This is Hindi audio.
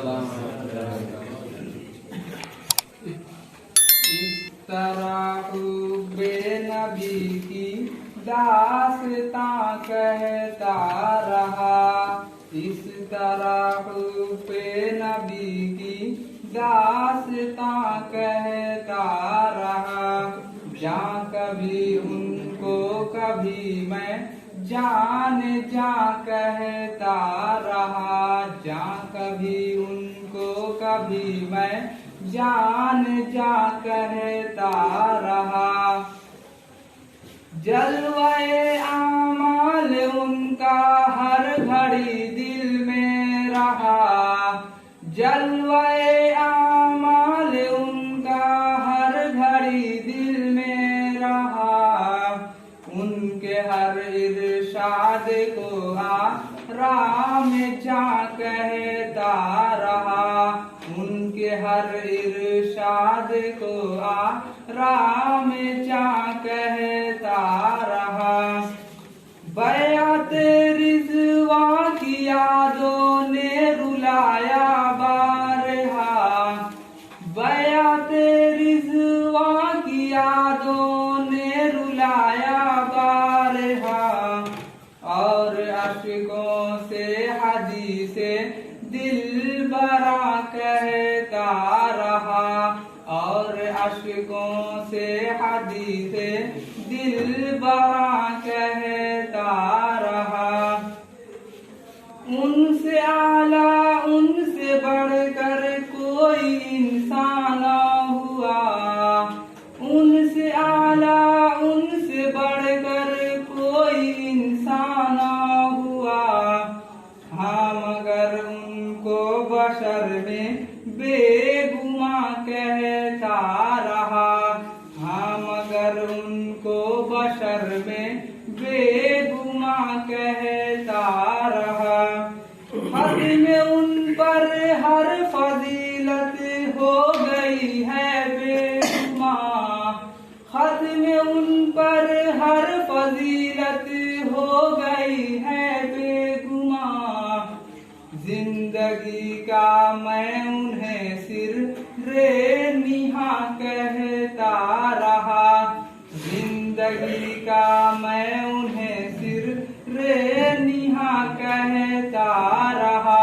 इस तरह नबी की दास्तां कहता रहा, इस तरह नबी की दास्तां कहता रहा। जा कभी उनको कभी मैं जान जा कहता रहा, जा कभी उनको कभी मैं जान जा कहता रहा। जलवाए आमाल उनका हर घड़ी दिल में रहा, जलवाए आमाल उनका हर घड़ी दिल में रहा। उनके हर इरशाद को राम जा कहता रहा, उनके हर इरशाद को राम जा कहता रहा। बैअत रिज़वा की यादों ने रुलाया बारहा, बैअत रिज़वा की यादों ने रुलाया बारहा। और अश्कों से हदीसे दिल बरा कहता रहा, और अश्कों से हदीसे दिल बरा कहता रहा। उनसे आला उनसे बढ़कर कोई इंसान हुआ, उनसे आला उनसे बढ़कर कोई इंसान हुआ। हाँ मगर उनको बशर में बेगुमा कहता रहा, हाँ मगर उनको बशर में बेगुमा कहता रहा। हद में उन पर हर फजीलत हो गई है बेगुमा, हद में उन पर हर फजीलत हो गई है बेगुमा। जिंदगी का मैं उन्हें सिर रे निहा कहता रहा, जिंदगी का मैं उन्हें सिर रे निहा कहता रहा।